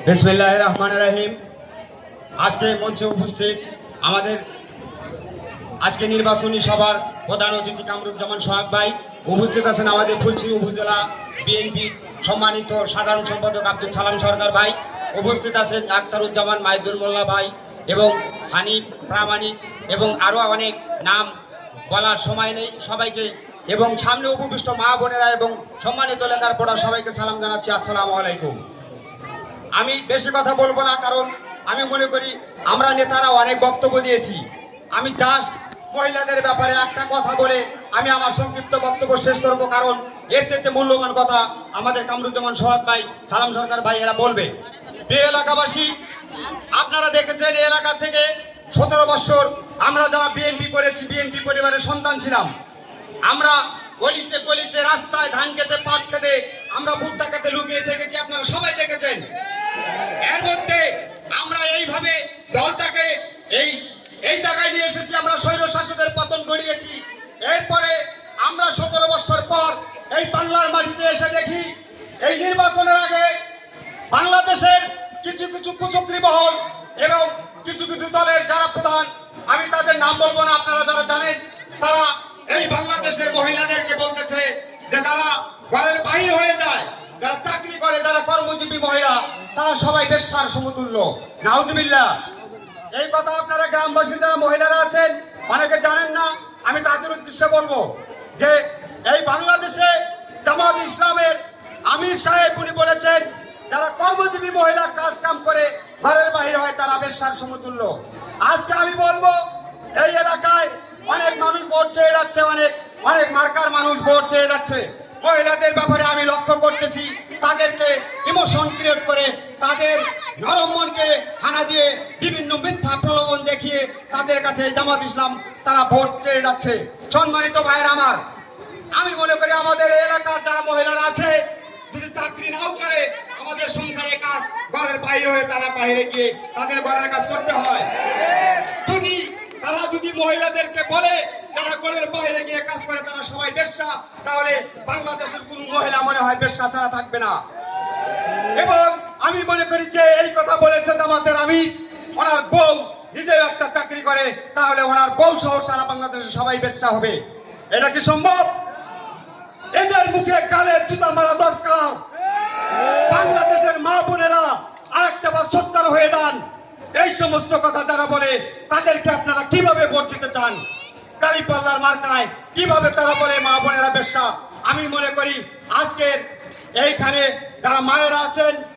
বিসমিল্লাহির রহমানির রহিম। আজকে মঞ্চে উপস্থিত আমাদের আজকে নির্বাচনী সভার প্রধান অতিথি কামরুজ্জামান সোহাগ ভাই, উপস্থিত আছেন আমাদের ফুলছড়ি উপজেলা বিএনপি সম্মানিত সাধারণ সম্পাদক আব্দুল সালাম সরকার ভাই, উপস্থিত আছেন আখতারুজ্জামান মাইদুল মোল্লা ভাই এবং হানিফ প্রামাণিক এবং আরও অনেক নাম বলার সময় নেই সবাইকে, এবং সামনে উপবিষ্ট মা বোনেরা এবং সম্মানিত লেখার পড়া সবাইকে সালাম জানাচ্ছি, আসসালামু আলাইকুম। আমি বেশি কথা বলবো না, কারণ আমি মনে করি আমরা নেতারা অনেক বক্তব্য দিয়েছি। আমি জাস্ট মহিলাদের ব্যাপারে একটা কথা বলে আমি আমার সংক্ষিপ্ত বক্তব্য শেষ করব, কারণ এর চেয়ে মূল্যবান কথা আমাদের কামরুজ্জামান সোহাগ ভাই, সালাম সরকার ভাই এরা বলবে। প্রিয় এলাকাবাসী, আপনারা দেখেছেন এই এলাকা থেকে 17 বছর আমরা যারা বিএনপি করেছি, বিএনপি পরিবারের সন্তান ছিলাম। আমরা গলিতে গলিতে রাস্তায় ধান খেতে পাট খেতে আমরা ভুট্টা খেতে লুকিয়ে থেকেছি, আপনারা সবাই দেখেছেন। এর মধ্যে আমরা এইভাবে দলটাকে এই জায়গায় নিয়ে এসেছি, আমরা স্বৈর শাসকের পতন ঘটিয়েছি। এরপরে আমরা 17 বছর পর এই বাংলার মাটিতে এসে দেখি এই নির্বাচনের আগে বাংলাদেশের কিছু কিছু কুচক্রী মহল এবং কিছু কিছু দলের যারা প্রধান, আমি তাদের নাম বলবো না, আপনারা যারা জানেন, তারা এই বাংলাদেশের মহিলাদেরকে বলতেছে যে তারা ঘরের বাইরে হয়ে যায়, যারা চাকরি করে, যারা কর্মজীবী মহিলা, তারা সবাই বেশ্যার সমতুল্য। নাউজুবিল্লাহ। এই কথা আপনারা গ্রামবাসীর যারা মহিলারা আছেন অনেকে জানেন না, আমি তাদের উদ্দেশ্যে বলবো যে এই বাংলাদেশে জামাত ইসলামের আমির সাহেব উনি বলেছেন যারা কর্মজীবী মহিলা কাজ কাম করে ঘরের বাইরে হয় তারা বেশ্যার সমতুল্য। আজকে আমি বলবো এই এলাকায় অনেক মানুষ ভোট চেয়ে যাচ্ছে, অনেক মার্কার মানুষ ভোট চেয়ে যাচ্ছে। মহিলাদের ব্যাপারে আমি লক্ষ্য করতেছি তাদেরকে ইমোশন ক্রিয়েট করে, তাদের নরম মনকে হানা দিয়ে বিভিন্ন মিথ্যা প্রলোভন দেখিয়ে তাদের কাছে জামাত ইসলাম তারা ভোট চেয়ে যাচ্ছে। সম্মানিত ভাইয়ের আমার, আমি মনে করি আমাদের এলাকার যারা মহিলারা আছে যদি চাকরি নাও করে, আমাদের সংসারের কাজ ঘরের বাইরে হয়ে তারা বাইরে গিয়ে তাদের ঘরের কাজ করতে হয়। যদি মহিলাদেরকে বলে যারা ঘরের বাইরে গিয়ে কাজ করে তারা সবাই বেশ্যা, তাহলে বাংলাদেশের কোন মহিলা মনে হয় বেশ্যা ছাড়া থাকবে না। এবং আমি মনে করি যে এই কথা বলেছেন আমাদের আমি, ওনার বউ নিজেও একটা চাকরি করে, তাহলে ওনার বউ সহ সারা বাংলাদেশে সবাই বেশ্যা হবে। এটা কি সম্ভব? এদের মুখে গালের জুতা মারা দরকার। বাংলাদেশের মা বোনেরা আরেকটা বার সত্যার হয়ে যান। এই সমস্ত কথা যারা বলে তাদেরকে আপনারা কিভাবে ভোট দিতে চান? দাঁড়িপাল্লার মার্কায় কিভাবে তারা বলে মা বোনেরা বেশ্যা? আমি মনে করি আজকের এইখানে যারা মায়েরা আছেন